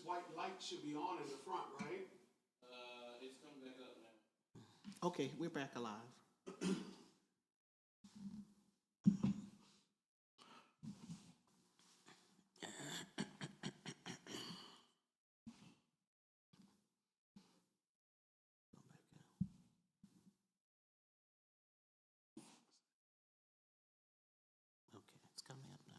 white light should be on in the front, right? It's coming back up now. Okay, we're back alive. Okay, it's coming up now.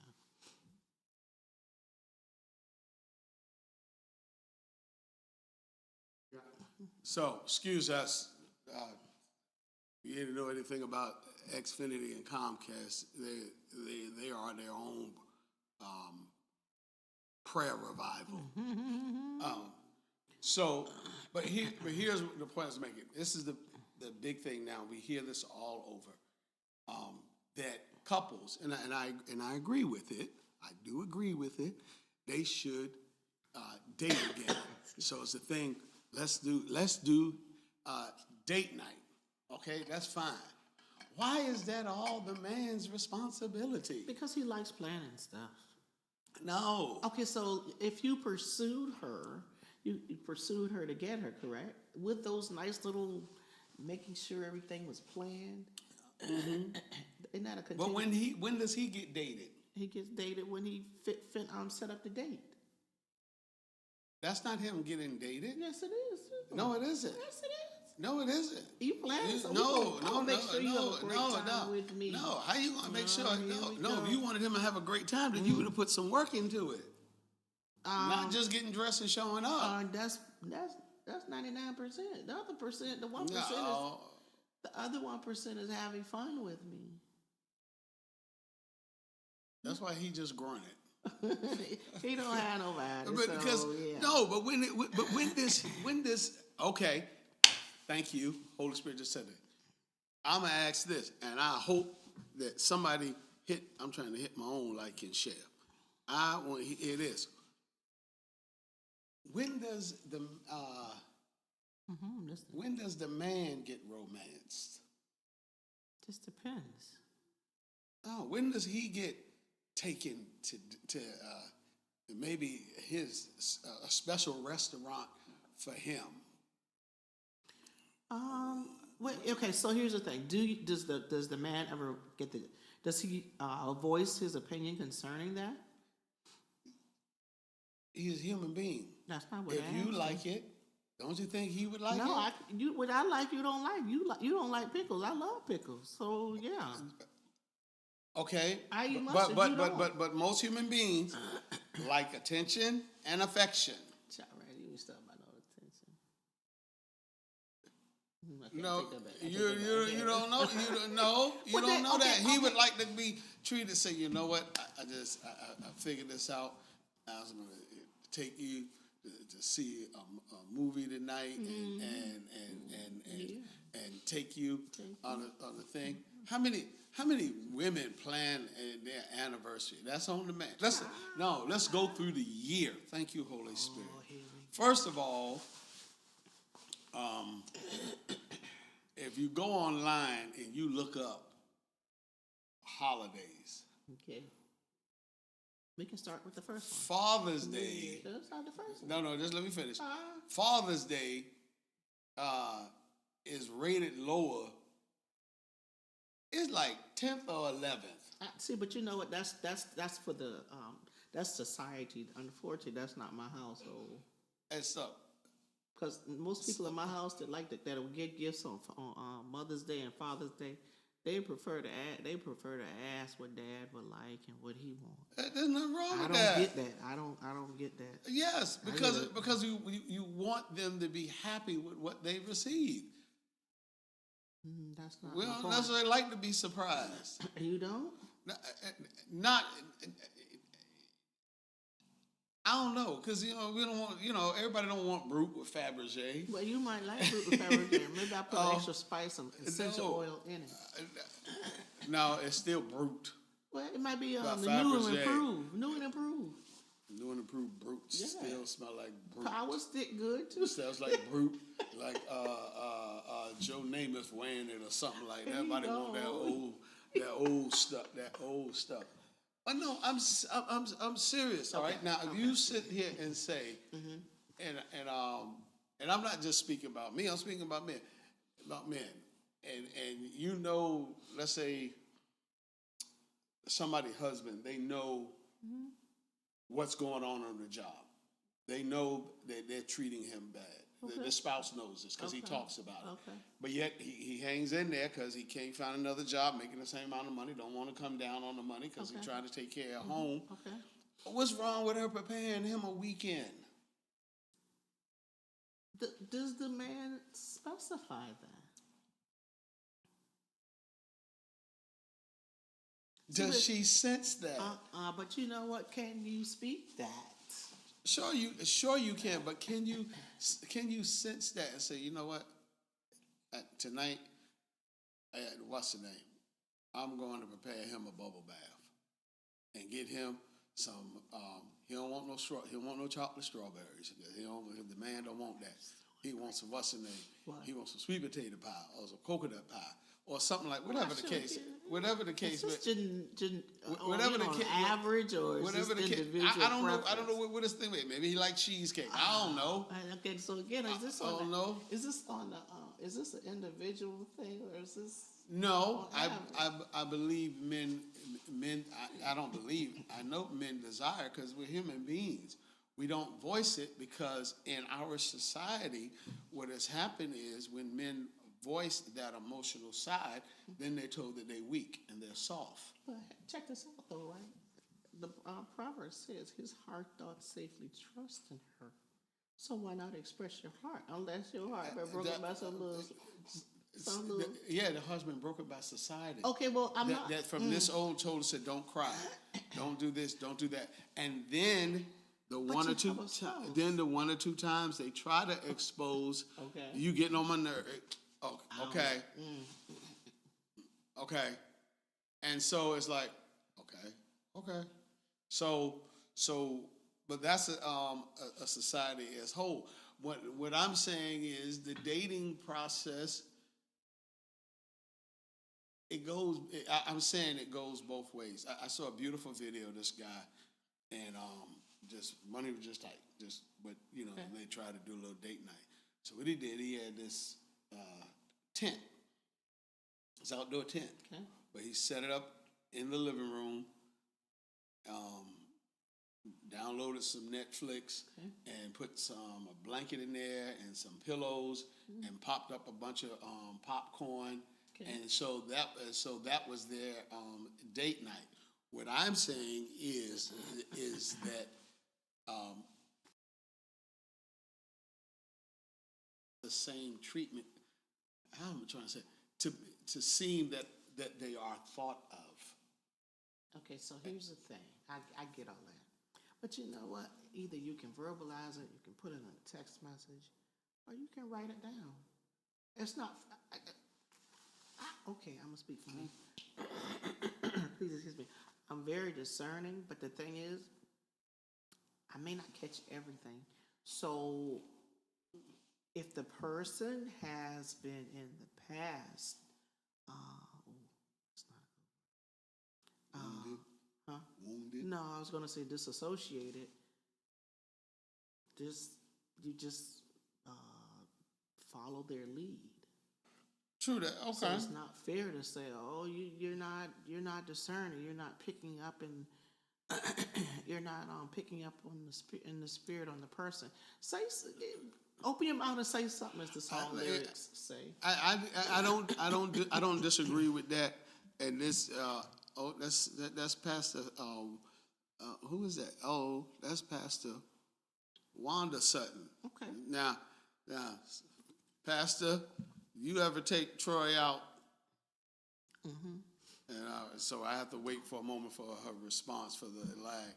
So, excuse us. You didn't know anything about Xfinity and Comcast. They are their own prayer revival. But here's what the point I was making. This is the big thing now. We hear this all over. That couples, and I agree with it. I do agree with it. They should date again. So it's a thing. Let's do date night. Okay, that's fine. Why is that all the man's responsibility? Because he likes planning stuff. No. Okay, so if you pursued her, you pursued her to get her, correct? With those nice little, making sure everything was planned. Isn't that a continue? But when does he get dated? He gets dated when he set up the date. That's not him getting dated. Yes, it is. No, it isn't. Yes, it is. No, it isn't. You planning? So No, make sure you have a great time with me. No, how you gonna make sure? No, if go. you wanted him to have a great time, then you would have put some work into it. Not just getting dressed and showing up. That's 99%. The other percent, the 1% is No. the other 1% is having fun with me. That's why he just grunted. He don't have nobody. But because so, yeah. no, but when this okay, thank you, Holy Spirit just said it. I'm gonna ask this, and I hope that somebody I'm trying to hit my own like and share. I want to hear this. When does the man get romanced? Just depends. Oh, when does he get taken to maybe a special restaurant for him? Okay, so here's the thing. Does the man ever does he voice his opinion concerning that? He's a human being. That's not what If I you asked. like it, don't you think he would like No, it? what I like, you don't like. You don't like pickles. I love pickles. So yeah. Okay, You don't. but most human beings like attention and affection. All right, you stop by no attention. No, you don't know. You don't know that. He would like to be treated. Say, you know what? I figured this out. I was going to take you to see a movie tonight and take you on a thing. How many women plan their anniversary? That's on the man. Let's go through the year. Thank you, Holy Spirit. First of all, if you go online and you look up holidays. Okay. We can start with the first one. Father's Day. That's not the first one. No, just let me finish. Father's Day is rated lower. It's like 10th or 11th. See, but you know what? That's for the that's society. Unfortunately, that's not my household. It's up. Because most people in my house that will get gifts on Mother's Day and Father's Day, they prefer to ask what Dad would like and what he wants. There's nothing wrong with that. I don't get that. I don't get that. Yes, because you want them to be happy with what they received. That's not. We don't necessarily like to be surprised. You don't? Not. I don't know, because we don't want, everybody don't want Brute with Fabergé. Well, you might like Brute with Fabergé. Maybe I put extra spice and essential oil in it. No, it's still Brute. Well, it might be the Fabergé. new and improved. New and improved. New and improved Brute still smell like Brute. Power stick good too. Smells like Brute, like Joe Namath wearing it or something like that. Everybody want that old stuff. No, I'm serious. All right. Now, if you sit here and say, and I'm not just speaking about me. I'm speaking about men, and you know, let's say somebody's husband, they know what's going on the job. They know that they're treating him bad. The spouse knows this because he talks about it. Okay. But yet he hangs in there because he can't find another job making the same amount of money. Don't want to come down on the money because he's trying to take care of home. Okay. What's wrong with her preparing him a weekend? Does the man specify that? Does she sense that? But you know what? Can you speak that? Sure you can, but can you sense that and say, you know what? Tonight, what's the name? I'm going to prepare him a bubble bath and get him some. He don't want no he don't want no chocolate strawberries. The man don't want that. He wants some what's the name? What? He wants some sweet potato pie or some coconut pie or something like whatever the case. Whatever the case. Is this whatever the case. average or is whatever this the case. individual I don't know. I preference? don't know what this thing is. Maybe he likes cheesecake. I don't know. Okay, so again, is this I don't know. Is this on the? Is this an individual thing or is this? No, on I believe men. I don't believe. I know men desire because we're human beings. We don't voice it because in our society, what has happened is when men voice that emotional side, then they're told that they're weak and they're soft. But check this out though, right? The proverb says his heart doth safely trust in her. So why not express your heart? Unless your heart been broken by some little. Yeah, the husband broke it by society. Okay, well I'm not. That from this old told us said, don't cry, don't do this, don't do that, and then the one or two times they try to expose. Okay. You getting on my nerve. Oh, okay. Okay. And so it's like, okay. So, but that's a society as whole. What I'm saying is the dating process. I'm saying it goes both ways. I saw a beautiful video of this guy, and just money was just tight. But they tried to do a little date night. So what he did, he had this tent. It's an outdoor tent. Okay. But he set it up in the living room. Downloaded some Netflix and put a blanket in there and some pillows and popped up a bunch of popcorn. Okay. And so that was their date night. What I'm saying is that the same treatment. How am I trying to say? To seem that they are thought of. Okay, so here's the thing. I get all that. But you know what? Either you can verbalize it, you can put it in a text message, or you can write it down. It's not. Okay, I'm going to speak for me. Please excuse me. I'm very discerning, but the thing is, I may not catch everything. So if the person has been in the past, it's not Wounded? huh? Wounded? No, I was going to say disassociated. You just follow their lead. True that. Okay. So it's not fair to say, "Oh, you're not discerning. You're not picking up and you're not picking up on the spirit on the person." Open your mouth and say something, as the song lyrics say. I don't disagree with that. And this that's Pastor who is that? Oh, that's Pastor Wanda Sutton. Okay. Now, Pastor, you ever take Troy out? Mm-hmm. And so I have to wait for a moment for her response for the lag.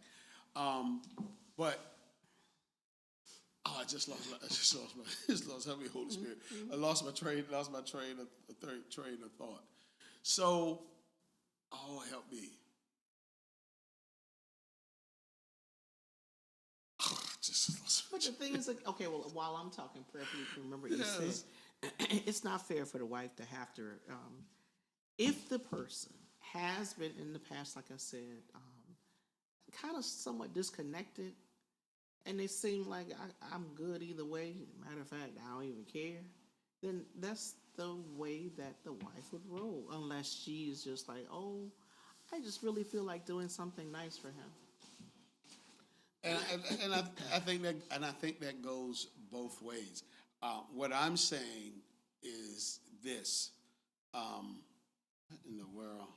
But I just lost help me, Holy Spirit. I lost my train of thought. So, help me. But the thing is, okay, well, while I'm talking, perhaps you can remember you said, it's not fair for the wife to have to, if the person has been in the past, like I said, kind of somewhat disconnected, and they seem like I'm good either way. Matter of fact, I don't even care. Then that's the way that the wife would roll, unless she is just like, oh, I just really feel like doing something nice for him. I think that goes both ways. What I'm saying is this: what in the world?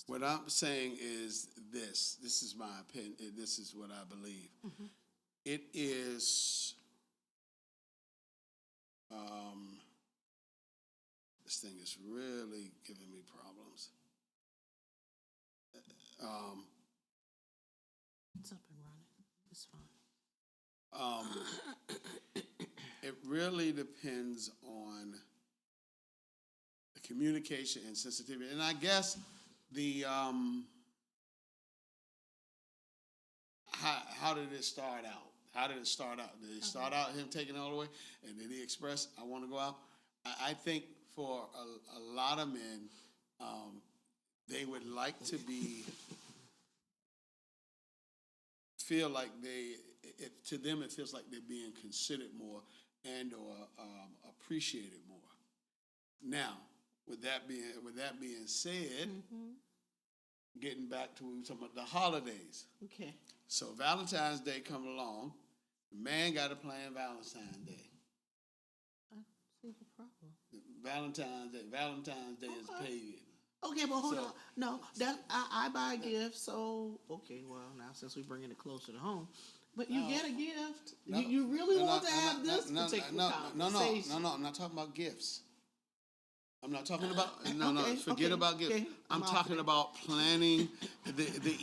What I'm saying is this. This is my opinion. This is what I believe. Mm-hmm. It is. This thing is really giving me problems. It's up and running. It's fine. It really depends on the communication and sensitivity, and I guess the how did it start out? How did it start out? Did it start out him taking it all away, and did he express, "I want to go out"? I think for a lot of men, they would like to feel like to them it feels like they're being considered more and or appreciated more. Now, with that being said, getting back to what we were talking about, the holidays. Okay. So Valentine's Day come along, the man got to plan Valentine's Day. I see the problem. Valentine's Day is paid. Okay, but hold on. No, I buy a gift, so okay. Well, now since we're bringing it closer to home, but you get a gift. You really want to have this particular conversation? No. I'm not talking about gifts. I'm not talking about Forget okay, about gifts. okay. I'm talking about planning the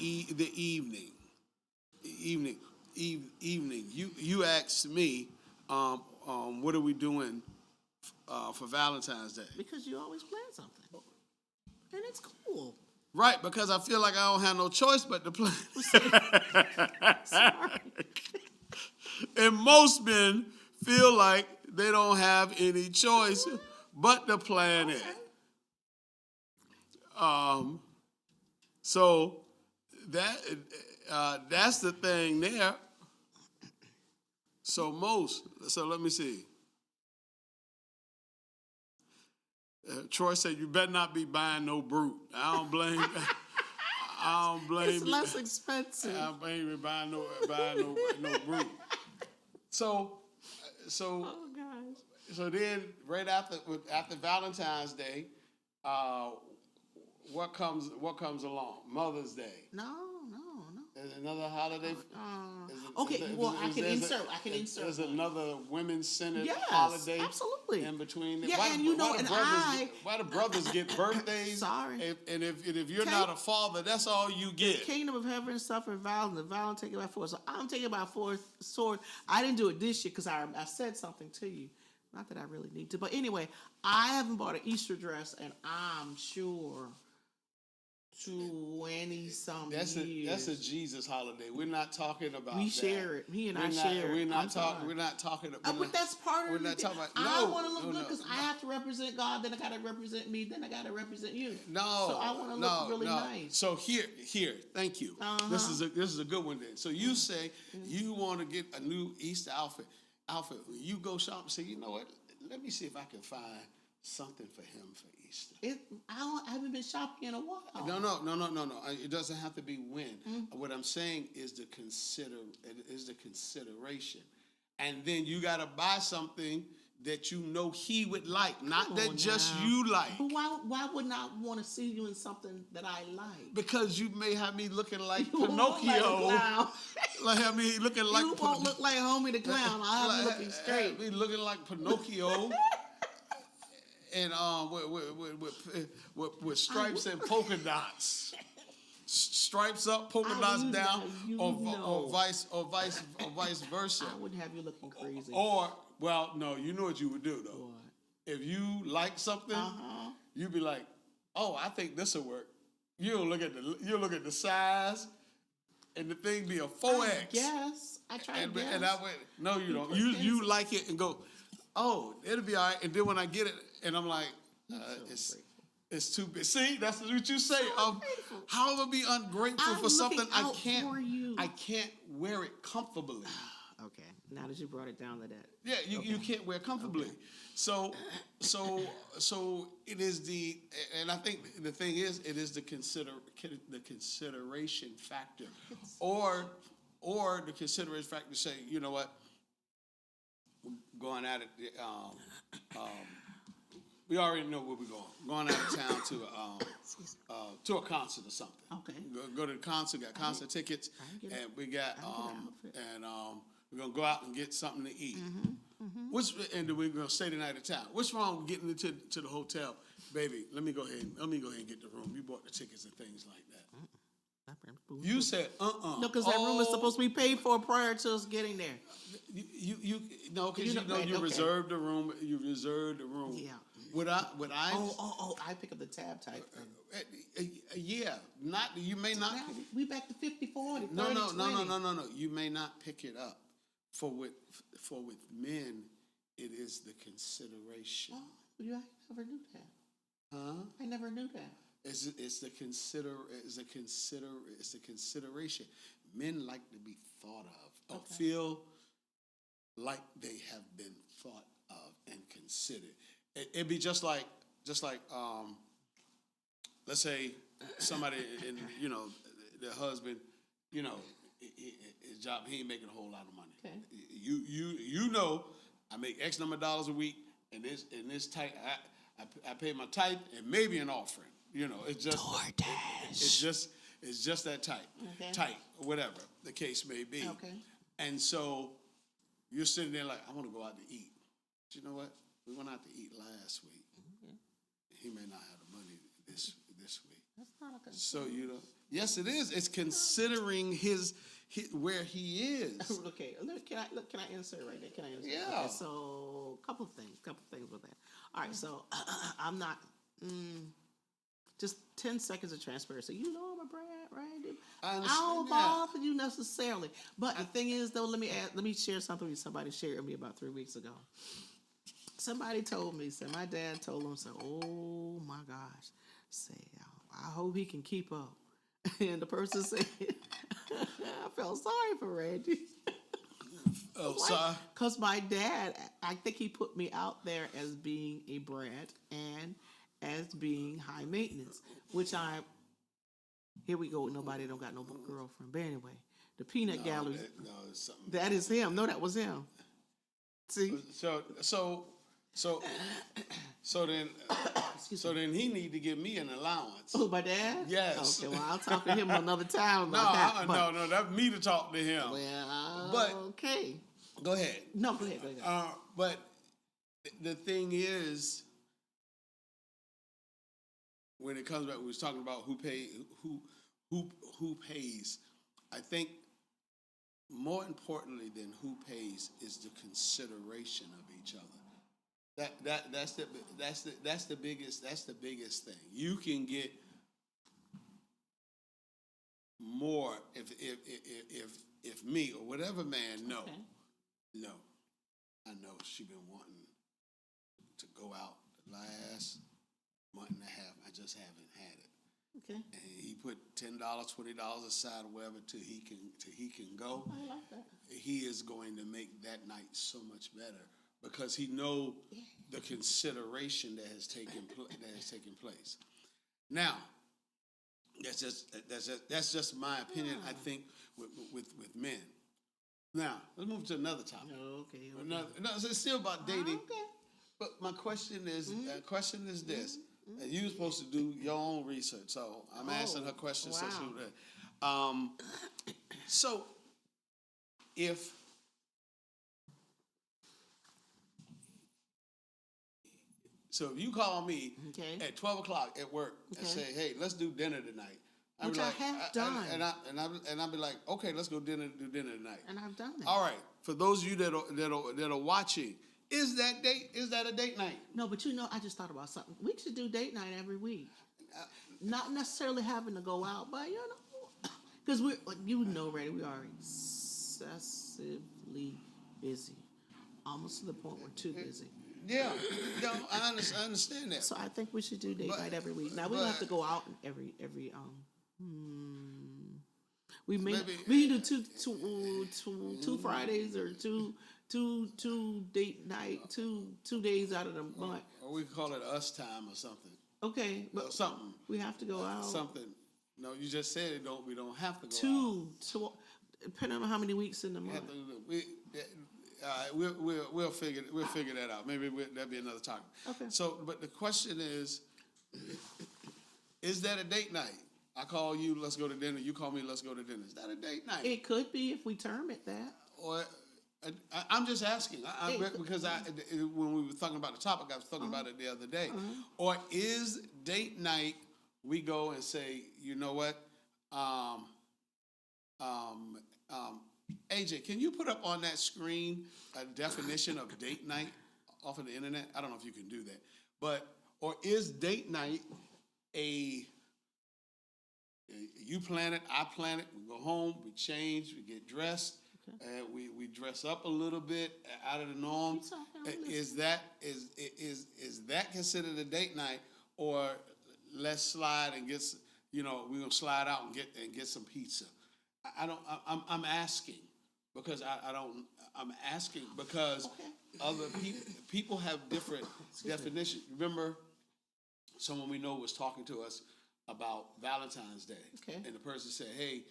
evening. You asked me, what are we doing for Valentine's Day? Because you always plan something, and it's cool. Right, because I feel like I don't have no choice but to plan. Sorry. And most men feel like they don't have any choice but to plan it. So that's the thing there. So let me see. Troy said, "You better not be buying no brute." I don't blame. It's less expensive. I don't blame you buying no brute. So. Oh gosh. So then, right after Valentine's Day, what comes along? Mother's Day. No. There's another holiday. Okay, I can insert. There's another women-centered Yes, holiday. Absolutely. In between. Yeah, why why do brothers get birthdays? Sorry. And if you're not a father, that's all you get. Kingdom of Heaven suffered violence, the violent take it by force. So I'm taking it by force. Sword. I didn't do it this year because I said something to you. Not that I really need to, but anyway, I haven't bought an Easter dress, and I'm sure 20-some years. That's a Jesus holiday. We're not talking about we that. share it. He and I share it. We're not talking about. But that's part of it. We're not talking about. I want to look good because I have to represent God. Then I got to represent me. Then I got to represent you. No. So I want to look really nice. So here. Thank you. This is a good one then. So you say you want to get a new Easter outfit. You go shop and say, you know what? Let me see if I can find something for him for Easter. I haven't been shopping in a while. No. It doesn't have to be when. What I'm saying is the consideration, and then you got to buy something that you know he would like, not that just you like. But why wouldn't I want to see you in something that I like? Because you may have me looking like you Pinocchio. Like have me looking like. You won't look like Homie the Clown. I'll have you looking straight. Me looking like Pinocchio. And with stripes and polka dots, stripes up, polka dots down, or vice versa. I wouldn't have you looking crazy. No, you know what you would do though. What? If you like something, you'd be like, "Oh, I think this will work." You'll look at the size, and the thing be a 4X. Yes, I try to guess. And I went, "No, you don't. You like it and go, oh, it'll be all right." And then when I get it, and I'm like, It's too big. See, that's what you say. Ungrateful. How am I be ungrateful I'm for something looking I out can't? for you. I can't wear it comfortably. Okay, now that you brought it down to that. Yeah, you can't wear it comfortably. So it is the, and I think the thing is, it is the consideration factor, or the consideration factor to say, you know what, we're going at it. We already know where we're going. Going out of town to a concert or something. Okay. Go to the concert. Got concert tickets, get it. and we got outfit. we're gonna go out and get something to eat. Mm-hmm. And then we're gonna stay the night at town. What's wrong with getting into the hotel, baby? Let me go ahead and get the room. You bought the tickets and things like that. You said No, because that room is supposed to be paid for prior to us getting there. You no, because you okay. reserved the room. You reserved the room. Yeah. Would I? I pick up the tab type thing. Yeah, not you may not. Now, we back to 50-40, 30-20. No. You may not pick it up. For with men, it is the consideration. Oh, I never knew that. Huh? I never knew that. It's the consideration. Men like to be thought of or feel like they have been thought of and considered. It'd be just like let's say somebody in the husband, his job, he ain't making a whole lot of money. Okay. You know, I make X number of dollars a week, and this type I pay my tithe and maybe an offering. It's just DoorDash. It's just that tight, whatever the case may be. Okay. And so you're sitting there like, I want to go out to eat. But you know what? We went out to eat last week. Okay. He may not have the money this week. That's not a So yes, it is. It's considering his where he is. Okay, can I insert right there? Can I insert? Yeah. Okay, so couple of things with that. All right, so I'm not. Just 10 seconds of transparency. You know I'm a brat, right? I I understand don't that. bother you necessarily. But the thing is, though, let me share something with somebody shared with me about 3 weeks ago. Somebody told me, my dad told him, oh my gosh, I hope he can keep up. And the person said, I felt sorry for Randy. Oh, sorry. Because my dad, I think he put me out there as being a brat and as being high maintenance, which here we go, nobody don't got no girlfriend. But anyway, the peanut gallery, it's something. that is him. No, that was him. See? So then he need to give me an allowance. Oh, my dad? Yes. Okay, well, I'll talk to him another time No, about that. no, that's me to talk to him. Well, But- okay. Go ahead. No, go ahead. But the thing is, when it comes back, we was talking about who pays. I think more importantly than who pays is the consideration of each other. That's the biggest thing. You can get more if me or whatever man know. Okay. No, I know she been wanting to go out the last month and a half. I just haven't had it. Okay. And he put $10, $20 aside or whatever till he can go. I like that. He is going to make that night so much better because he know the consideration that has taken place. Now, that's just my opinion. I think with men. Now let's move to another topic. Okay. No, it's still about dating. Okay. But my question is, this: and you were supposed to do your own research, so I'm asking her questions. Wow. So if you call me at 12 o'clock at work and say, "Hey, let's do dinner tonight," Which I have done. and I'll be like, "Okay, let's go do dinner tonight." And I've done that. All right. For those of you that are watching, is that a date night? No, but I just thought about something. We should do date night every week. Not necessarily having to go out, but because Randy, we are excessively busy. almost to the point we're too busy. Yeah, no, I understand that. So I think we should do date But- night every week. Now we don't have to but- go out every we may Maybe- we can do two Fridays or two date night, two days out of the month. Or we call it us time or something. Okay, Or but something. we have to go out. Something. No, you just said it. We don't have to go out. Two, depending on how many weeks in the We month. have to- we'll figure that out. Maybe that'll be another topic. Okay. So, but the question is that a date night? I call you, let's go to dinner. You call me, let's go to dinner. Is that a date night? It could be if we term it that. Or I'm just asking because when we were talking about the topic, I was talking about it the other day. Or is date night? We go and say, you know what? AJ, can you put up on that screen a definition of date night off of the internet? I don't know if you can do that, or is date night you plan it, I plan it, we go home, we change, we get dressed, we dress up a little bit out of the norm. Is that considered a date night, or let's slide and we're gonna slide out and get some pizza? I'm asking because I'm asking because other people have different definitions. Remember, someone we know was talking to us about Valentine's Day. Okay. And the person said, hey,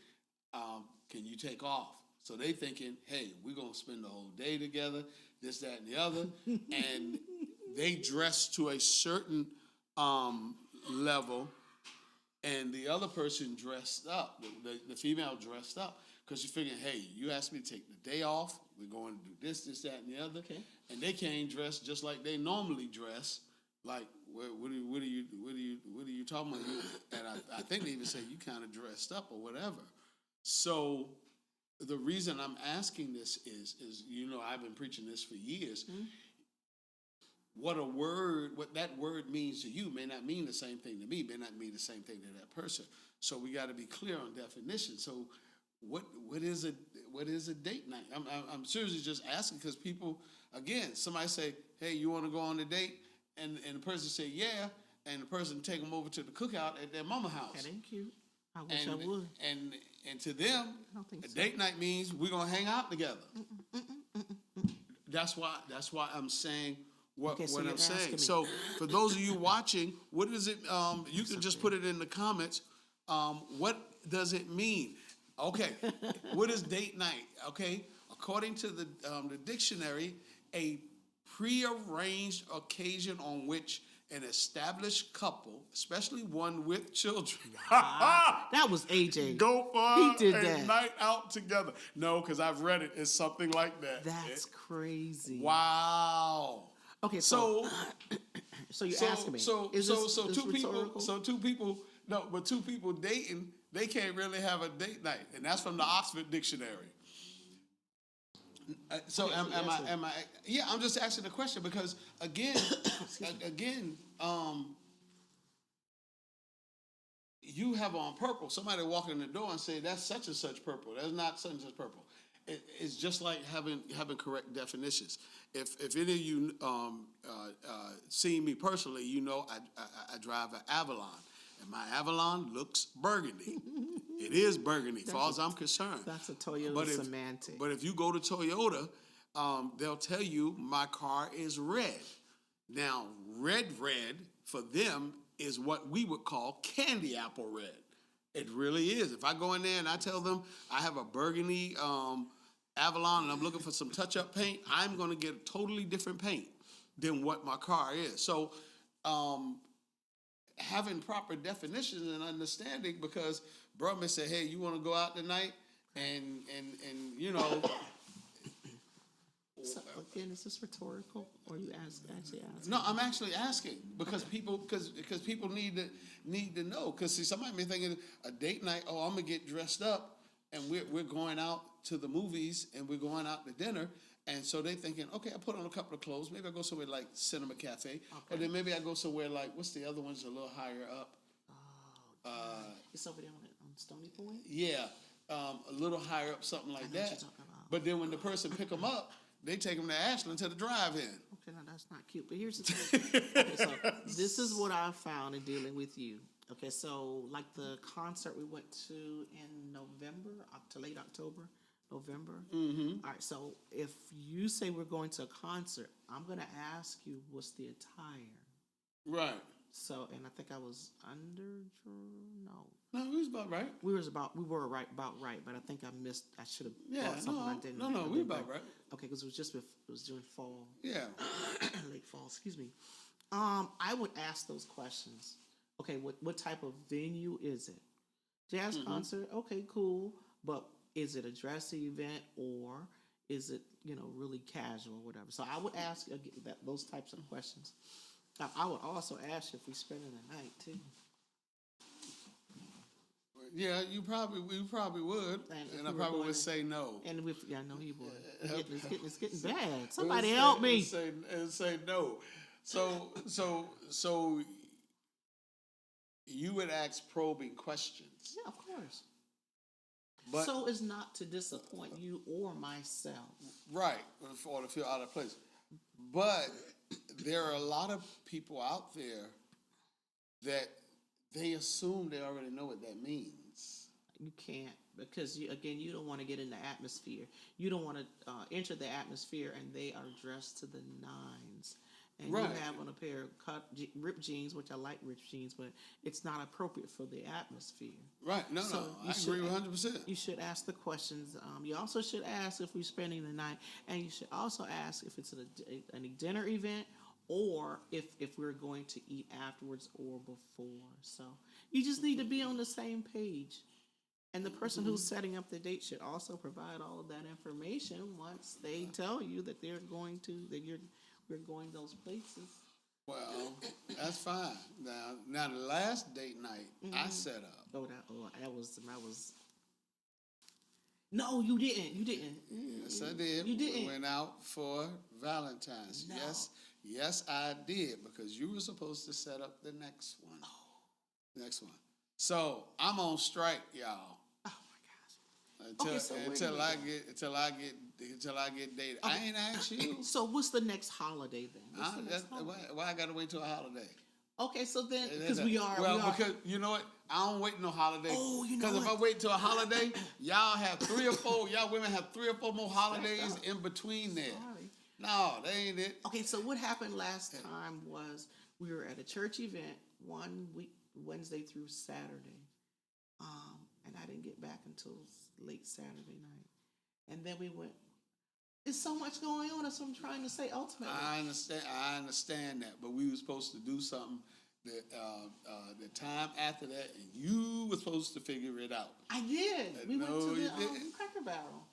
can you take off? So they thinking, hey, we're going to spend the whole day together, this, that, and the other. And they dress to a certain level, and the other person dressed up, the female dressed up, because she's figuring, hey, you asked me to take the day off, we're going to do this, that, and the other. Okay. And they came dressed just like they normally dress. Like, what are you talking about? And I think they even say you kind of dressed up or whatever. So the reason I'm asking this is I've been preaching this for years. Mm-hmm. What that word means to you may not mean the same thing to me, may not mean the same thing to that person. So we got to be clear on definition. So what is a date night? I'm seriously just asking because people, again, somebody say, hey, you want to go on a date? And the person say, yeah, and the person take them over to the cookout at their mama house. That ain't cute. I wish I would. And to them, a date night means we're gonna hang out together. That's why I'm saying what I'm saying. So for those of you watching, what is it? You can just put it in the comments. What does it mean? Okay, what is date night? Okay, according to the dictionary, a prearranged occasion on which an established couple, especially one with children, that was AJ. Go for a night out together. No, because I've read it. It's something like that. That's crazy. Wow. Okay, so you're asking me. Two people dating, they can't really have a date night, and that's from the Oxford Dictionary. Am I? Yeah, I'm just asking the question because again, you have on purple. Somebody walk in the door and say that's such and such purple. That's not such and such purple. It's just like having correct definitions. If any of you see me personally, you know I drive an Avalon. And my Avalon looks burgundy. It is burgundy, as far as I'm concerned. That's a Toyota semantic. But if you go to Toyota, they'll tell you my car is red. Now, red for them is what we would call candy apple red. It really is. If I go in there and I tell them I have a burgundy Avalon and I'm looking for some touch-up paint, I'm going to get totally different paint than what my car is. So, having proper definitions and understanding, because bro may say, hey, you want to go out tonight? And So, again, is this rhetorical, or you actually asking? No, I'm actually asking because people need to know. Because see, somebody may thinking a date night. Oh, I'm gonna get dressed up, and we're going out to the movies, and we're going out to dinner. And so they thinking, okay, I put on a couple of clothes. Maybe I go somewhere like Cinema Cafe, or then maybe I go somewhere like what's the other ones a little higher up? It's over there on Stony Point. Yeah, a little higher up, something like that. But then when the person pick them up, they take them to Ashland to the drive-in. Okay, now that's not cute. But here's the thing. Okay, so this is what I found in dealing with you. Okay, so like the concert we went to in November, up to late October, November. Mm-hmm. All right, so if you say we're going to a concert, I'm going to ask you what's the attire. Right. So, and I think I was No, we was about right. we were about right, but I think I should have bought something I didn't. No, we about right. Okay, because it was during fall. Yeah. Late fall, excuse me. I would ask those questions. Okay, what type of venue is it? Jazz concert, okay, cool. But is it a dressy event or is it, really casual or whatever? So I would ask those types of questions. I would also ask you if we spending the night too. Yeah, we probably would, and I probably would say no. And I know he would. It's getting bad. Somebody help me. Say no. So you would ask probing questions. Yeah, of course. But, so as not to disappoint you or myself. Right, or to feel out of place. But there are a lot of people out there that they assume they already know what that means. You can't, because you don't want to get in the atmosphere. You don't want to enter the atmosphere and they are dressed to the nines. And right. You have on a pair of ripped jeans, which I like ripped jeans, but it's not appropriate for the atmosphere. Right. No, I agree 100%. You should ask the questions. You also should ask if we're spending the night, and you should also ask if it's a dinner event or if we're going to eat afterwards or before. So you just need to be on the same page. And the person who's setting up the date should also provide all of that information once they tell you that we're going those places. Well, that's fine. Now the last date night I set up. That was. No, you didn't. Yes, I did. You didn't. We went out for Valentine's. No. Yes, I did, because you were supposed to set up the next one. Oh. Next one. So I'm on strike, y'all. Oh my gosh. Until I get dated. Okay. I ain't asked you. So what's the next holiday then? Why I gotta wait till a holiday? Okay, so then because because you know what, I don't wait no holiday. Oh, you know because if I wait till a holiday, y'all women have 3 or 4 more holidays in between there. Sorry. No, that ain't it. Okay, so what happened last time was we were at a church event 1 week, Wednesday through Saturday, and I didn't get back until late Saturday night, and then we went. There's so much going on. That's what I'm trying to say. Ultimately, I understand that, but we were supposed to do something that the time after that, and you were supposed to figure it out. I did. We went to the Cracker Barrel.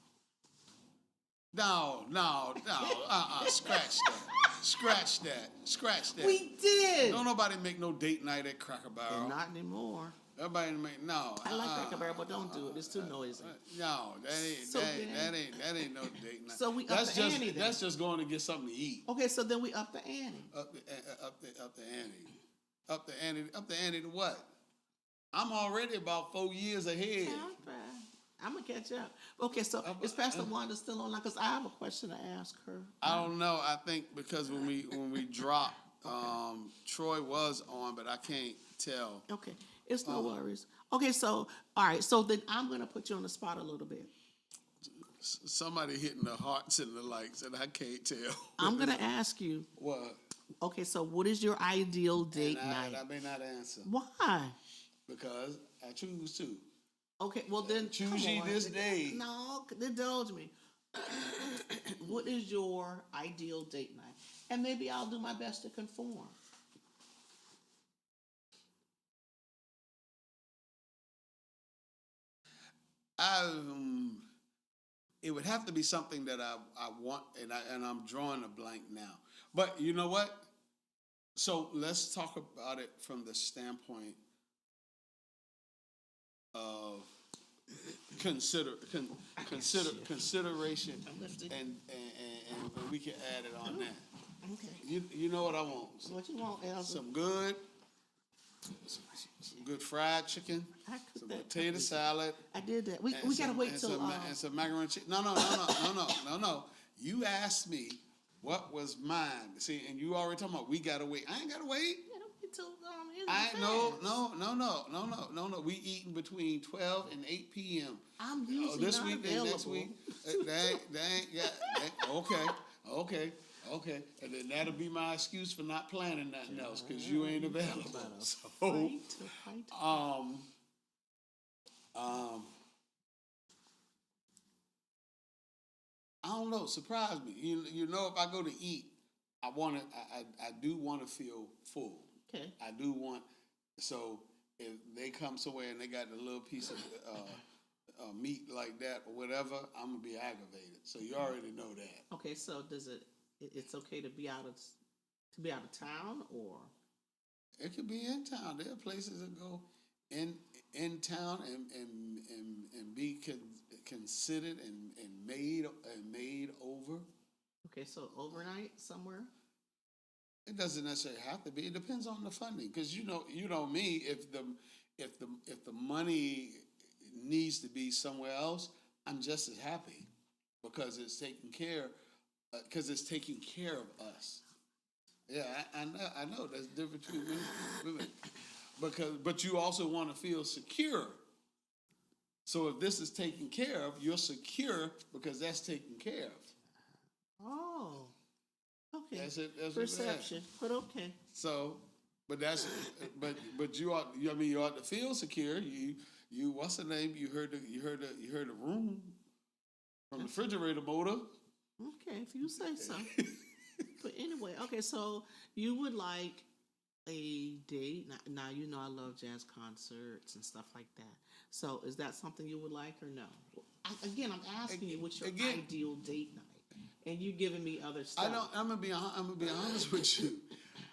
No, scratch that. We did. Don't nobody make no date night at Cracker Barrel. Not anymore. Everybody make no. I like Cracker Barrel, but don't do it. It's too noisy. No, that ain't no date night. So we up the ante then. That's just going to get something to eat. Okay, so then we up the ante. Up the ante to what? I'm already about 4 years ahead. I'm gonna catch up. Okay, so is Pastor Wanda still online? Because I have a question to ask her. I don't know. I think because when we dropped, Troy was on, but I can't tell. Okay, it's no worries. Okay, so all right, so then I'm gonna put you on the spot a little bit. Somebody hitting the hearts and the likes, and I can't tell. I'm gonna ask you. What? Okay, so what is your ideal date night? I may not answer. Why? Because I choose to. Okay, well then choose ye this day. No, indulge me. What is your ideal date night? And maybe I'll do my best to conform. It would have to be something that I want, and I'm drawing a blank now. But you know what? So let's talk about it from the standpoint of consideration, and we can add it on that. Okay. You know what I want? What you want, Elder? Some good fried chicken, some potato salad. I did that. We gotta wait till and some macaroni and cheese. No. You asked me what was mine. See, and you already talking about we gotta wait. I ain't gotta wait. Yeah, don't get too I fast. no. We eating between 12 and 8 p.m. I'm usually this not week available. and next week. Okay. And then that'll be my excuse for not planning nothing else because you ain't available. So, Fight. I don't know. Surprise me. You know, if I go to eat, I do want to feel full. Okay. I do want. So if they come somewhere and they got a little piece of meat like that or whatever, I'm gonna be aggravated. So you already know that. Okay, so it's okay to be out of town, or It could be in town. There are places that go in town and be considered and made over. okay, so overnight somewhere. It doesn't necessarily have to be. It depends on the funding, because you know me. If the money needs to be somewhere else, I'm just as happy because it's taking care. Because it's taking care of us. Yeah, I know. That's different between women. But you also want to feel secure. So if this is taken care of, you're secure because that's taken care of. Oh, okay. That's it. That's Perception, but okay. So, but you ought. You ought to feel secure. You. What's the name? You heard the room from the refrigerator motor. Okay, if you say so. But anyway, okay, so you would like a date. Now you know I love jazz concerts and stuff like that. So is that something you would like or no? I'm asking you what's your ideal date night, and you giving me other stuff. I'm gonna be honest with you.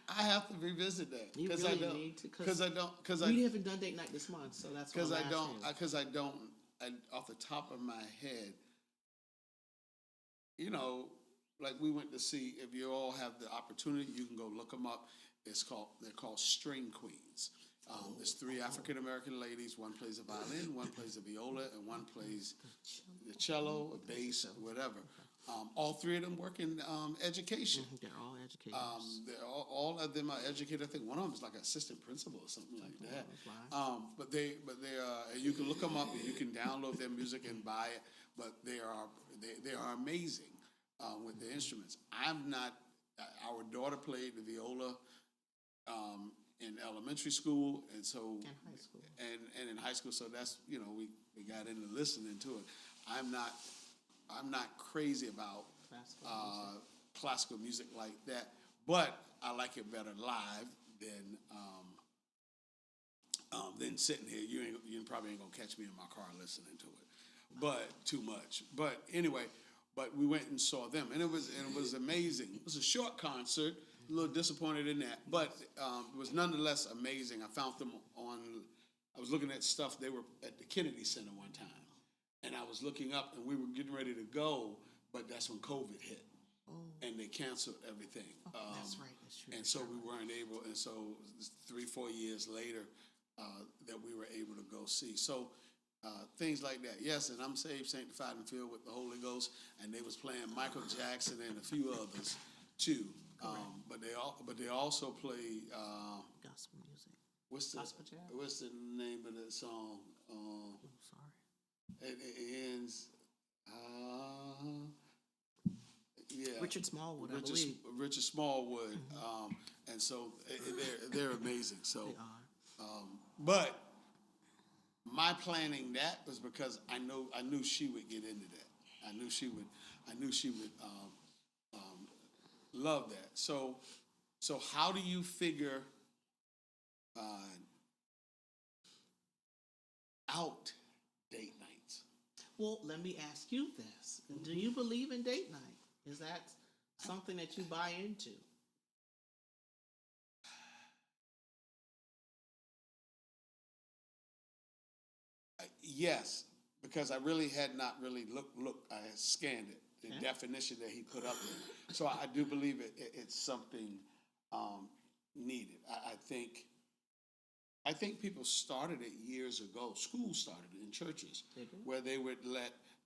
I have to revisit that You because really I don't. need to, Because we haven't done date night this month, so that's what I'm asking. Because I don't. Off the top of my head, you know, like we went to see. If you all have the opportunity, you can go look them up. They're called string queens. There's three African American ladies. One plays a violin, one plays a viola, and one plays the cello, a bass, whatever. All three of them work in education. They're all educators. All of them are educated. I think one of them is like an assistant principal or something like that. But they are. You can look them up and you can download their music and buy it. But they are amazing with the instruments. I'm not. Our daughter played the viola in elementary school, and so In high school. and in high school. So that's we got into listening to it. I'm not crazy about classical music like that, but I like it better live than sitting here. You probably ain't gonna catch me in my car listening to it, but too much. But anyway, we went and saw them, and it was amazing. It was a short concert. A little disappointed in that, but it was nonetheless amazing. I found them I was looking at stuff. They were at the Kennedy Center one time. And I was looking up, and we were getting ready to go, but that's when COVID hit, and they canceled everything. That's right. That's true. And so we weren't able. And so 3-4 years later, that we were able to go see. So things like that. Yes, and I'm saved, sanctified, and filled with the Holy Ghost. And they was playing Michael Jackson and a few others too. But they also play Gospel music. Gospel jazz? What's the name of the song? Sorry. It ends. Yeah. Richard Smallwood, I believe. Richard Smallwood, and so they're amazing. So, They are. But my planning that was because I knew she would get into that. I knew she would love that. So how do you figure out date nights? Well, let me ask you this. Do you believe in date night? Is that something that you buy into? Yes, because I really had not really looked. I had scanned it, the definition that he put up there. So I do believe it's something needed. I think people started it years ago. Schools started it in churches where they would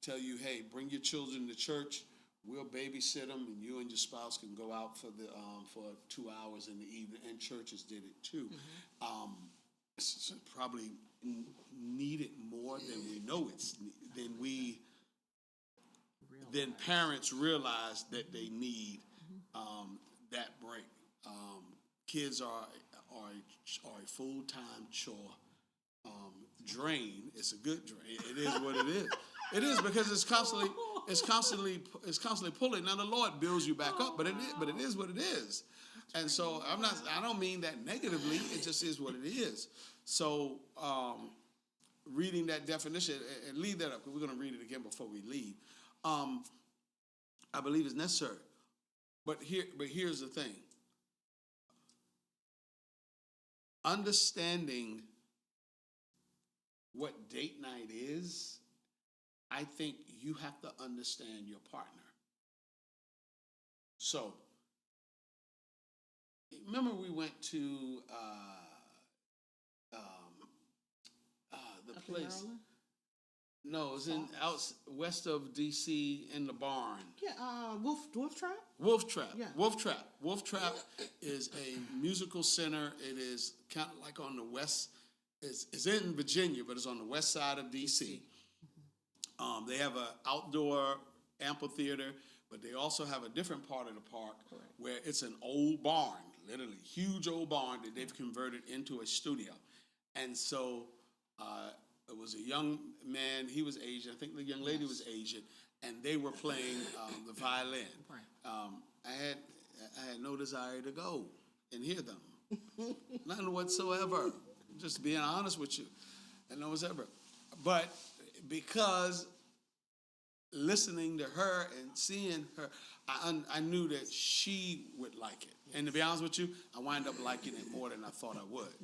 tell you, hey, bring your children to church we'll babysit them, and you and your spouse can go out for 2 hours in the evening. And churches did it too. It's probably needed more than we know than parents realize that they need that break. Kids are a full-time chore. Drain. It's a good drain. It is what it is. It is because it's constantly pulling. Now the Lord builds you back up, but it is what it is. And so I don't mean that negatively. It just is what it is. So reading that definition and leave that up, because we're going to read it again before we leave. I believe it's necessary. But here's the thing. Understanding what date night is, I think you have to understand your partner. So, remember we went to the Up in place. Maryland? No, it was west of DC in the barn. Yeah, Wolf Trap? Wolf Trap. Yeah. Wolf Trap. Wolf Trap is a musical center. It is kind of like on the west. It's in Virginia, but it's on the west side of DC. They have an outdoor amphitheater, but they also have a different part of the park where it's an old barn, literally huge old barn that they've converted into a studio. And so it was a young man. He was Asian. I think the young lady was Asian, and they were playing the violin. I had no desire to go and hear them, none whatsoever. Just being honest with you, and no whatsoever. But because listening to her and seeing her, I knew that she would like it. And to be honest with you, I wound up liking it more than I thought I would.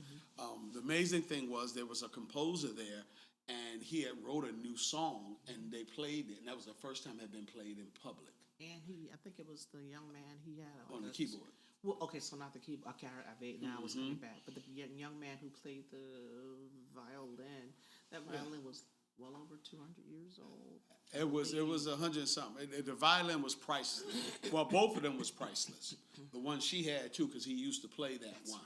The amazing thing was there was a composer there, and he had wrote a new song, and they played it, and that was the first time it had been played in public. And I think it was the young man he had On the keyboard. Well, okay, so not the keyboard. Okay, now I was coming back. But the young man who played the violin, that violin was well over 200 years old. It was 100 something. The violin was priceless. Well, both of them was priceless. The one she had too, because he used to play that one.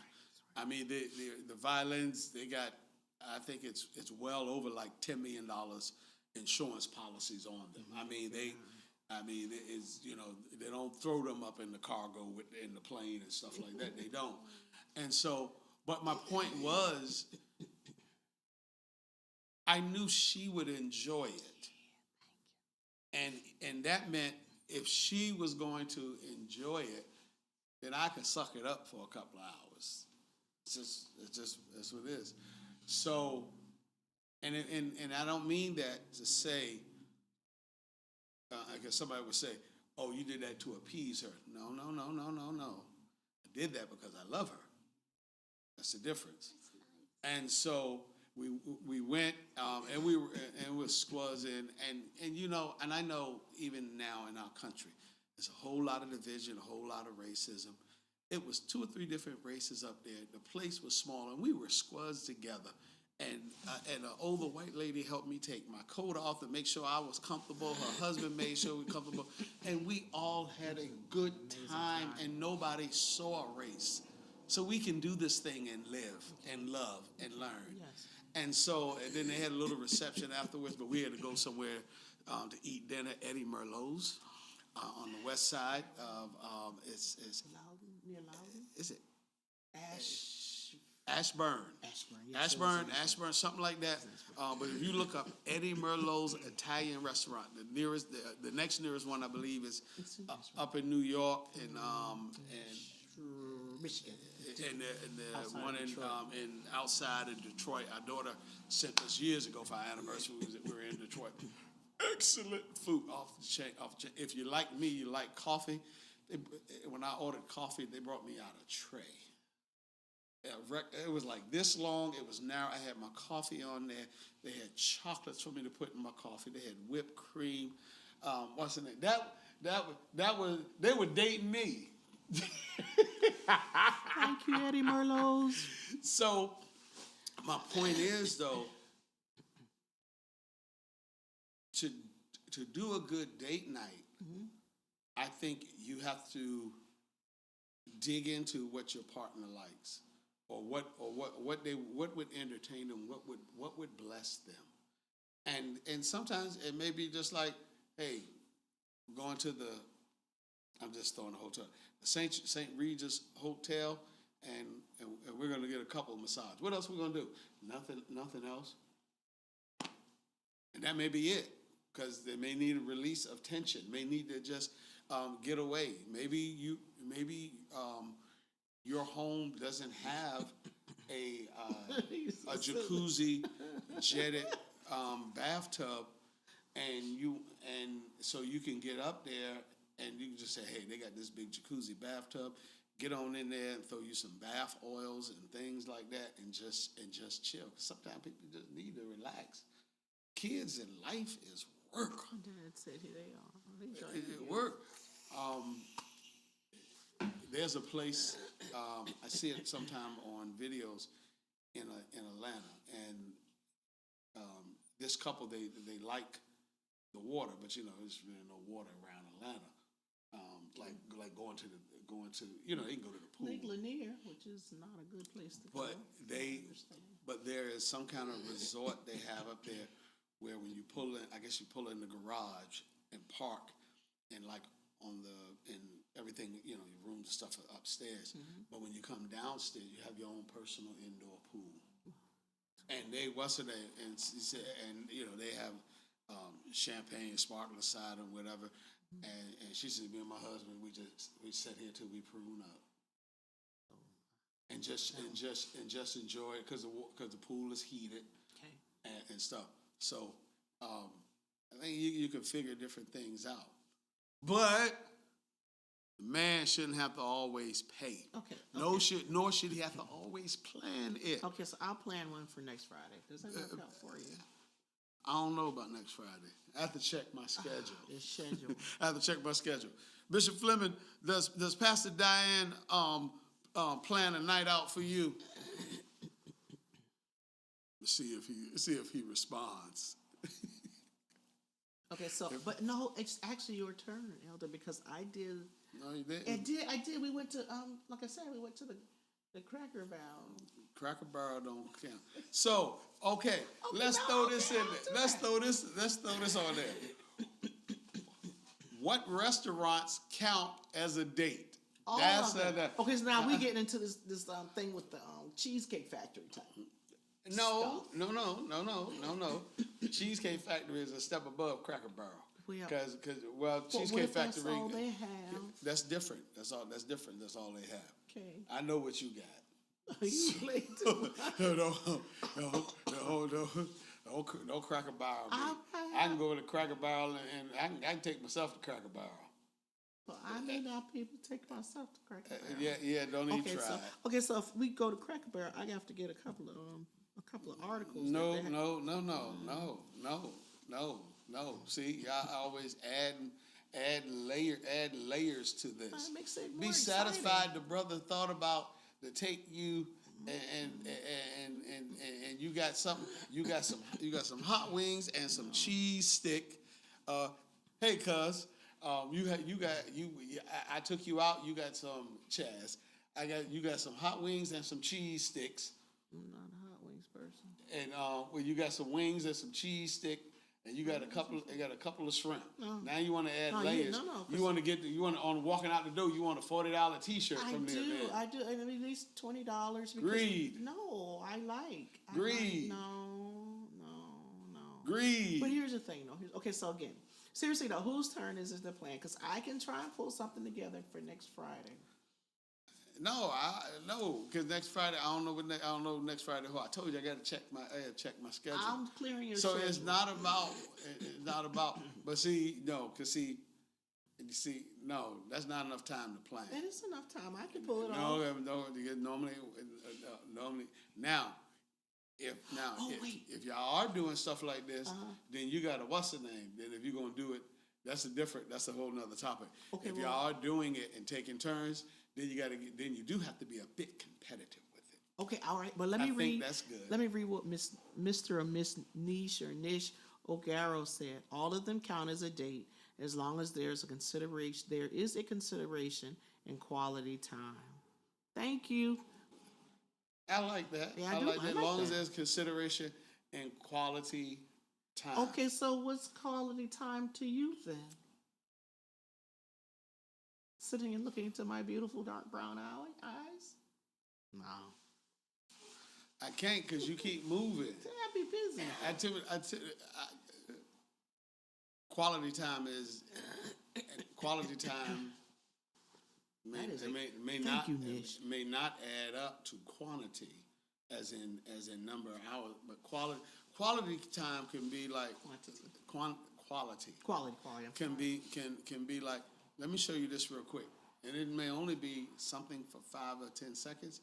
I mean, the violins, they got, I think it's well over like $10 million insurance policies on them. I mean, it's, they don't throw them up in the cargo in the plane and stuff like that. They don't. And so, but my point was, I knew she would enjoy it. And that meant if she was going to enjoy it, then I could suck it up for a couple of hours. It's just that's what it is. So, and I don't mean that to say, I guess somebody would say, oh, you did that to appease her. No. I did that because I love her. That's the difference. And so we went, and we were squads in, and I know even now in our country, there's a whole lot of division, a whole lot of racism. It was 2 or 3 different races up there. The place was small, and we were squads together. And an older white lady helped me take my coat off to make sure I was comfortable. Her husband made sure we were comfortable. And we all had a good time, and nobody saw race. So we can do this thing and live and love and learn. Yes. And so, and then they had a little reception afterwards, but we had to go somewhere to eat dinner at Eddie Merlot's on the west side of, it's Near Loudon? Is it? Ashburn. Yes, Ashburn, something like that. But if you look up Eddie Merlot's Italian restaurant, the next nearest one I believe is up in New York and Michigan. And the one in outside of Detroit. Our daughter sent us years ago for our anniversary. We were in Detroit. Excellent food off the chain. If you like me, you like coffee. When I ordered coffee, they brought me out a tray. It was like this long. It was narrow. I had my coffee on there. They had chocolates for me to put in my coffee. They had whipped cream. What's the name? That was. They were dating me. Thank you, Eddie Merlot's. So, my point is though, to do a good date night, I think you have to dig into what your partner likes, or what would entertain them, what would bless them, and sometimes it may be just like, hey, going to the, I'm just throwing a hotel, the St. Regis Hotel, and we're gonna get a couple of massage. What else we gonna do? Nothing else. And that may be it, because they may need a release of tension, may need to just get away. Maybe your home doesn't have a jacuzzi jetted bathtub, and so you can get up there and you can just say, hey, they got this big jacuzzi bathtub. Get on in there and throw you some bath oils and things like that, and just chill. Sometimes people just need to relax. Kids in life is work. Dad said here they are. It work. There's a place, I see it sometime on videos in Atlanta, and this couple, they like the water, but there's really no water around Atlanta. Like going to they can go to the pool. Lake Lanier, which is not a good place to go. But there is some kind of resort they have up there where when you pull in, I guess you pull in the garage and park, and like in everything, your rooms and stuff are upstairs. Mm-hmm. But when you come downstairs, you have your own personal indoor pool. And they they have champagne, sparkling cider, and whatever. And she said, me and my husband, we sit here till we prune up, and just enjoy it, because the pool is heated, and stuff. So I think you can figure different things out, but the man shouldn't have to always pay. Okay. Nor should he have to always plan it. Okay, so I'll plan one for next Friday. Does that work out for you? I don't know about next Friday. I have to check my schedule. Your schedule. I have to check my schedule. Bishop Fleming, does Pastor Diane plan a night out for you? See if he responds. Okay, so but no, it's actually your turn, Elder, because I did. No, you didn't. I did. We went to like I said, we went to the Cracker Barrel. Cracker Barrel don't count. So, okay, let's throw this in there. Let's throw this on there. What restaurants count as a date? Okay, so now we getting into this thing with the Cheesecake Factory type. No. Cheesecake Factory is a step above Cracker Barrel. Because Cheesecake Factory. That's all they have. That's different. That's all they have. Okay. I know what you got. You play too much. No Cracker Barrel. I can go to Cracker Barrel and I can take myself to Cracker Barrel. Well, I may not be able to take myself to Cracker Barrel. Yeah, don't even try. So if we go to Cracker Barrel, I have to get a couple of articles. No. See, y'all always add layers to this. That makes it more Be satisfied. exciting. The brother thought about to take you, and you got something. You got some hot wings and some cheese stick. Hey, cuz, I took you out. You got some Chaz. You got some hot wings and some cheese sticks. I'm not a hot wings person. And you got some wings and some cheese stick. And you got a couple of shrimp. No. Now you want to add layers. You want to on walking out the door. You want a $40 T-shirt from there. I do. And at least $20. Greed. No, I like. Greed. No. Greed. But here's the thing, though. Okay, so again, seriously though, whose turn is the plan? Because I can try and pull something together for next Friday. No, because next Friday I don't know next Friday. I told you I got to check my schedule. I'm clearing your so schedule. It's not about. But that's not enough time to plan. It is enough time. I can pull it off. Normally now. If y'all are doing stuff like this, then you got to what's the name? Then if you're gonna do it, that's a whole nother topic. Okay, if y'all are doing it and taking turns, then you do have to be a bit competitive with it. Okay, all right. But let me read. That's good. Let me read what Mr. or Miss Nish or Nish O'Garrow said. All of them count as a date, as long as there is a consideration in quality time. Thank you. I like that. Yeah, I I do. like I that. As like long as that. there's consideration and quality time. Okay, so what's quality time to you then? Sitting and looking into my beautiful dark brown eyes? No. I can't because you keep moving. I'd be busy. Quality time is quality time. Thank you, Nish. May not add up to quantity, as in number of hours, but quality time can be like quality can be like, let me show you this real quick, and it may only be something for 5 or 10 seconds,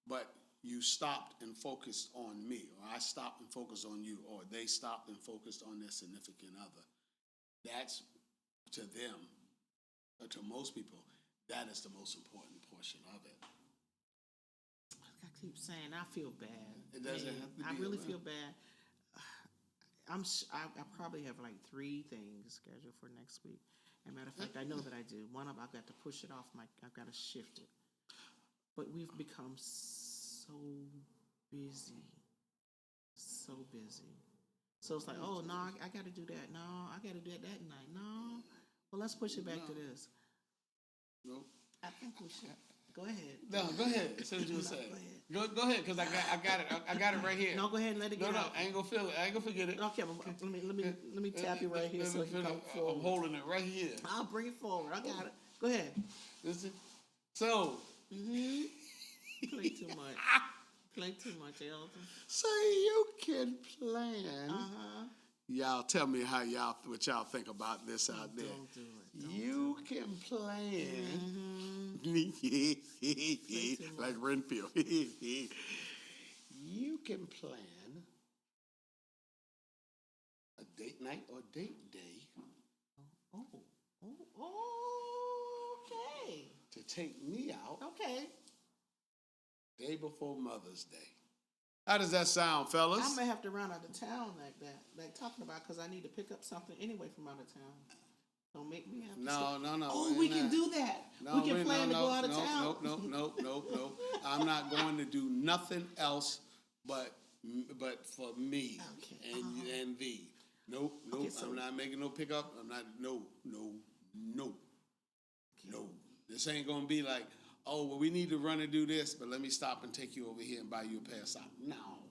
but you stopped and focused on me, or I stopped and focused on you, or they stopped and focused on their significant other. That's, to them, or to most people, that is the most important portion of it. I keep saying I feel bad. It doesn't Man, have to be. I really feel bad. I probably have like 3 things scheduled for next week. As a matter of fact, I know that I do. One of them, I've got to push it off. I've got to shift it. But we've become so busy. So busy. So it's like, oh, no, I got to do that. No, I got to do that night. No. Well, let's push it back to this. Nope. I think we should. Go ahead. No, go ahead. Say what you were saying. Go ahead, because I got it. I got it right here. No, go ahead and let it get out. I ain't gonna feel it. I ain't gonna forget it. Okay, but let me tap you right here so you can come forward. I'm holding it right here. I'll bring it forward. I got it. Go ahead. Listen. So. Play too much. Play too much, Elton. So you can plan. Y'all tell me what y'all think about this out there. Don't do it. You can plan. Like Renfield. You can plan a date night or date day. Okay. To take me out. Okay. Day before Mother's Day. How does that sound, fellas? I may have to run out of town like that, like talking about, because I need to pick up something anyway from out of town. Don't make me have to No. Oh, we can do that. No, we can plan to go out of town. No. I'm not going to do nothing else but for me and thee. Nope. Okay, so I'm not making no pickup. I'm not. No. This ain't gonna be like, oh, well, we need to run and do this, but let me stop and take you over here and buy you a pair of socks. No.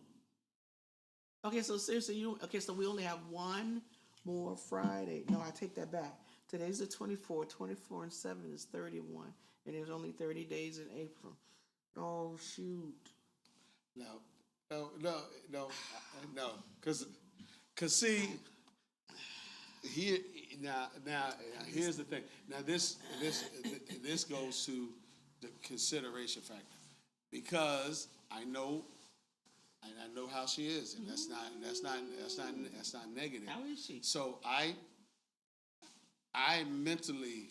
Okay, so seriously, so we only have one more Friday. No, I take that back. Today's the 24th. 24 and 7 is 31. And there's only 30 days in April. Oh, shoot. No. Because see, here now here's the thing. Now this goes to the consideration factor, because I know how she is, and that's not negative. How is she? So I mentally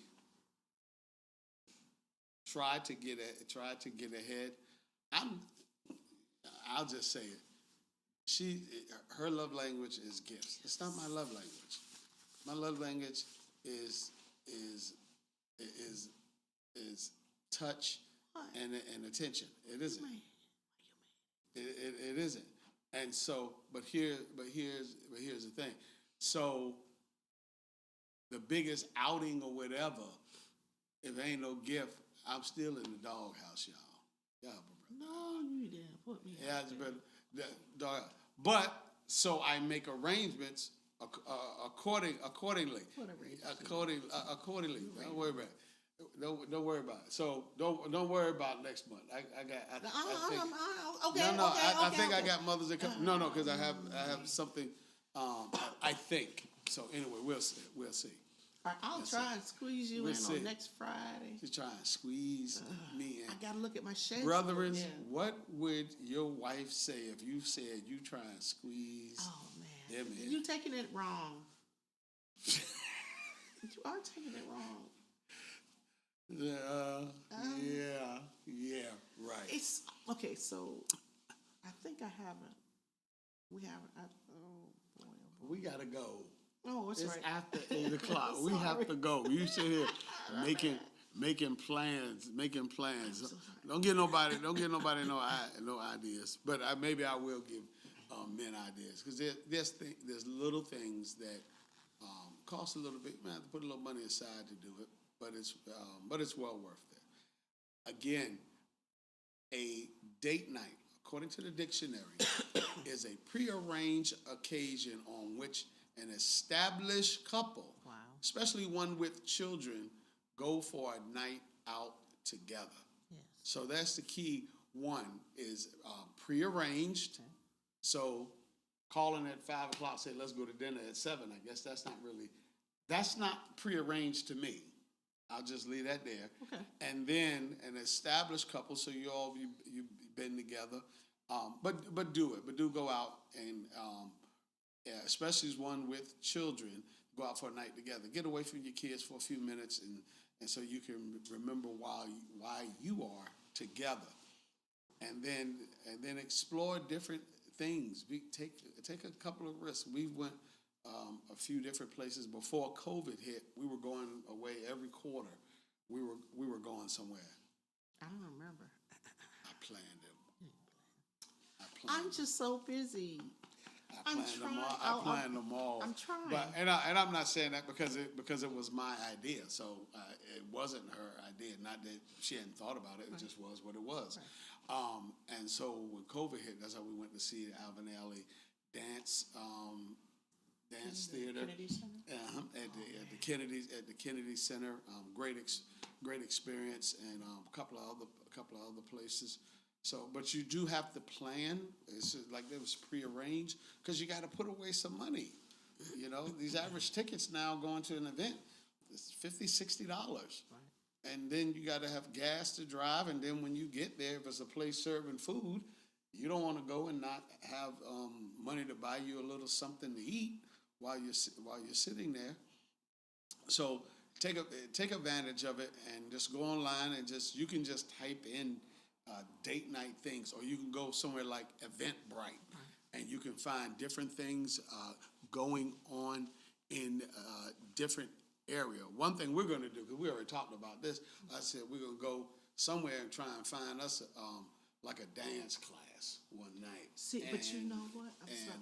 try to get ahead. I'll just say it. Her love language is gifts. It's not my love language. My love language is touch and attention. It isn't. It isn't. And so, but here's the thing. So the biggest outing or whatever, if ain't no gift, I'm still in the doghouse, y'all. No, you didn't put me. Yeah, but so I make arrangements accordingly. Accordingly. Don't worry about it. Don't worry about it. So don't worry about next month. I think I got Mother's Day. No, because I have something. I think so. Anyway, we'll see. I'll try and squeeze you in on next Friday. To try and squeeze me in. I gotta look at my schedule. Brethren, what would your wife say if you said you try and squeeze? Oh man, you taking it wrong. You are taking it wrong. Yeah, right. It's okay. So I think I haven't. We haven't. Oh boy. We gotta go. Oh, that's It's right. after 8 o'clock. We have to go. You sit here making plans. Don't get nobody no ideas. But maybe I will give men ideas because there's little things that cost a little bit. You might have to put a little money aside to do it, but it's well worth it. Again, a date night, according to the dictionary, is a prearranged occasion on which an established couple, Wow. especially one with children, go for a night out together. Yes. So that's the key. One is prearranged. Okay. So calling at 5 o'clock, say let's go to dinner at 7. I guess that's not prearranged to me. I'll just leave that there. Okay. And then an established couple, so you've been together, but do it. But do go out and yeah, especially as one with children, go out for a night together. Get away from your kids for a few minutes, and so you can remember why you are together, and then explore different things. Take a couple of risks. We went a few different places before COVID hit. We were going away every quarter. We were going somewhere. I don't remember. I planned them. I'm just so busy. I planned them all. I'm trying. But and I'm not saying that because it was my idea. So it wasn't her idea. Not that she hadn't thought about it. It just was what it was. Right. And so when COVID hit, that's how we went to see the Alvin Alley dance theater. Kennedy Center? At the Kennedy Center. Great experience, and a couple of other places. So, but you do have to plan. It's just like it was prearranged because you got to put away some money. You know, these average tickets now going to an event is $50, $60. Right. And then you got to have gas to drive. And then when you get there, if it's a place serving food, you don't want to go and not have money to buy you a little something to eat while you're sitting there. So take advantage of it and just go online and you can just type in date night things, or you can go somewhere like Eventbrite, and you can find different things going on in different area. One thing we're going to do, because we already talked about this, I said we're going to go somewhere and try and find us like a dance class one night. See, but you know what? I'm sorry.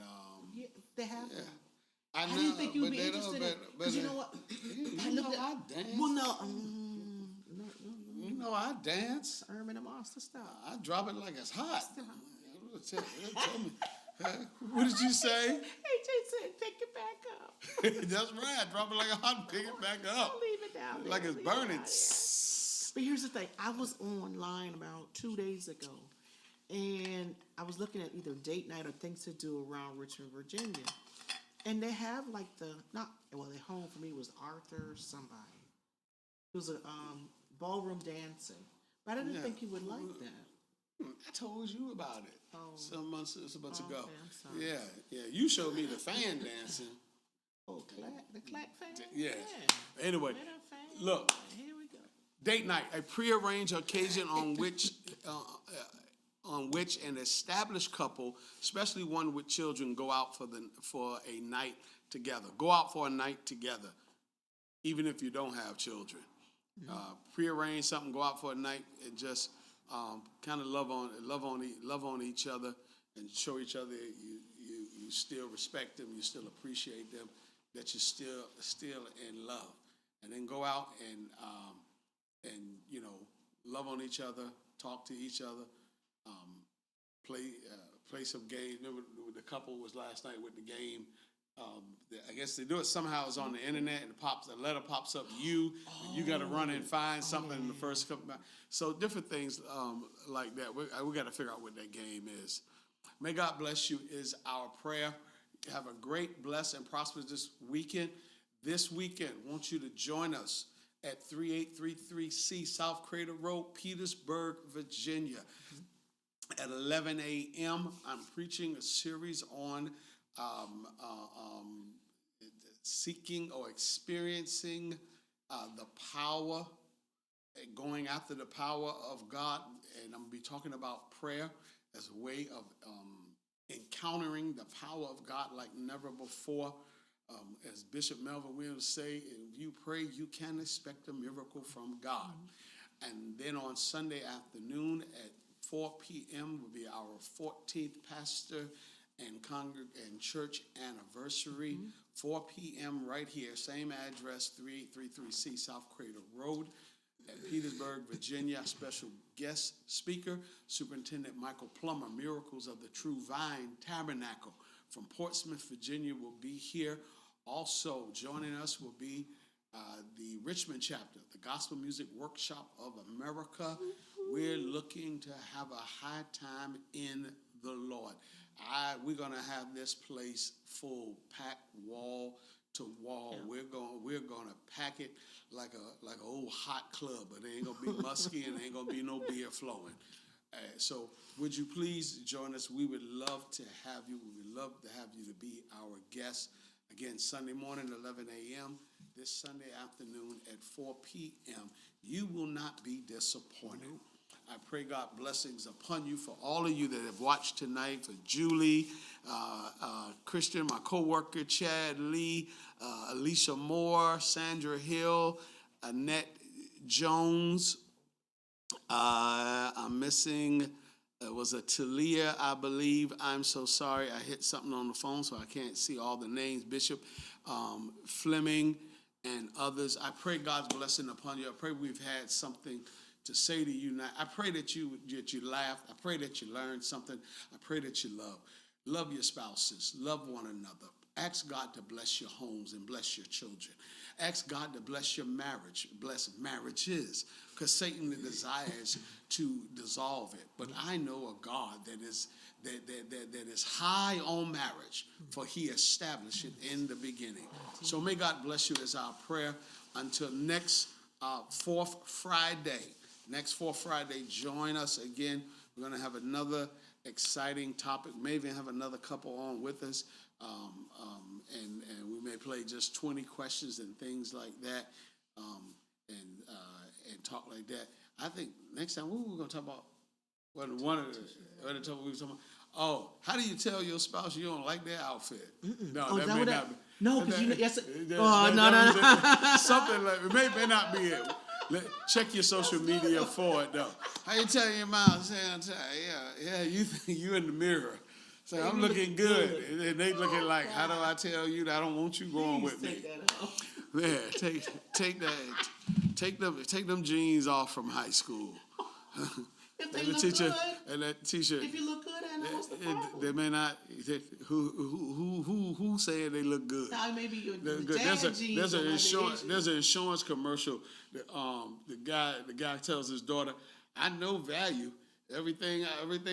Yeah, they have them. I know, didn't think you'd be they interested in it. but You know what? You know I dance. Well, no. You know I dance. Herman and Monster style. I drop it like it's hot. Tell me. What did you say? AJ said, pick it back up. That's right. Drop it like a hot, pick it back up. Don't leave it down there. Like it's burning. But here's the thing. I was online about 2 days ago, and I was looking at either date night or things to do around Richmond, Virginia. And they have like the home for me was Arthur somebody. It was a ballroom dancing. But I didn't think you would like that. I told you about it some months ago. Okay, I'm sorry. Yeah. You showed me the fan dancing. Oh, the clap fan? Yeah. Anyway, look. Here we go. Date night, a prearranged occasion on which an established couple, especially one with children, go out for a night together. Go out for a night together, even if you don't have children. Prearrange something, go out for a night, and just kind of love on each other, and show each other you still respect them, you still appreciate them, that you're still in love, and then go out and love on each other, talk to each other. Play some games. Remember the couple was last night with the game. I guess they do it somehow. It's on the internet, and the letter pops up. You got to run and find something in the first couple. So different things like that. We got to figure out what that game is. May God bless you is our prayer. Have a great, blessed, and prosperous weekend. This weekend, I want you to join us at 3833C South Crater Road, Petersburg, Virginia. At 11 a.m., I'm preaching a series on seeking or experiencing the power, going after the power of God. And I'm going to be talking about prayer as a way of encountering the power of God like never before. As Bishop Melvin Williams say, if you pray, you can expect a miracle from God. And then on Sunday afternoon at 4 p.m. will be our 14th pastor and church anniversary. 4 p.m. right here, same address, 3833C South Crater Road at Petersburg, Virginia. Special guest speaker, Superintendent Michael Plummer, Miracles of the True Vine Tabernacle from Portsmouth, Virginia, will be here. Also joining us will be the Richmond chapter, the Gospel Music Workshop of America. We're looking to have a high time in the Lord. We're going to have this place full, packed wall to wall. Yeah. We're gonna pack it like an old hot club, but it ain't gonna be musky and ain't gonna be no beer flowing. So would you please join us? We would love to have you. We would love to have you to be our guest. Again, Sunday morning, 11 a.m., this Sunday afternoon at 4 p.m. You will not be disappointed. I pray God blessings upon you for all of you that have watched tonight, for Julie, Christian, my co-worker, Chad Lee, Alicia Moore, Sandra Hill, Annette Jones. I'm missing, it was a Talia, I believe. I'm so sorry. I hit something on the phone, so I can't see all the names. Bishop Fleming and others. I pray God's blessing upon you. I pray we've had something to say to you now. I pray that you laughed. I pray that you learned something. I pray that you love. Love your spouses. Love one another. Ask God to bless your homes and bless your children. Ask God to bless your marriage, bless marriages, because Satan desires to dissolve it. But I know a God that is high on marriage, for he established it in the beginning. So may God bless you as our prayer until next fourth Friday. Next fourth Friday, join us again. We're going to have another exciting topic. May even have another couple on with us. And we may play just 20 questions and things like that, and talk like that. I think next time, what were we going to talk about? One of the topic we were talking about. Oh, how do you tell your spouse you don't like their outfit? No, that may not be. No, because you know, yes. No. Something like it may not be it. Check your social media for it, though. How you tell your mom? Say, yeah, you in the mirror. Say, I'm looking good. And they looking like, how do I tell you that I don't want you going with me? Yeah, take them jeans off from high school. If they look good, and that T-shirt. If you look good, I know what's the problem. They may not. Who saying they look good? No, maybe your there's an insurance commercial. The guy tells his daughter, "I know value. Everything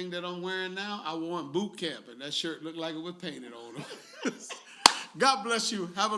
that I'm wearing now, I wore in boot camp, and that shirt looked like it was painted on him." God bless you. Have a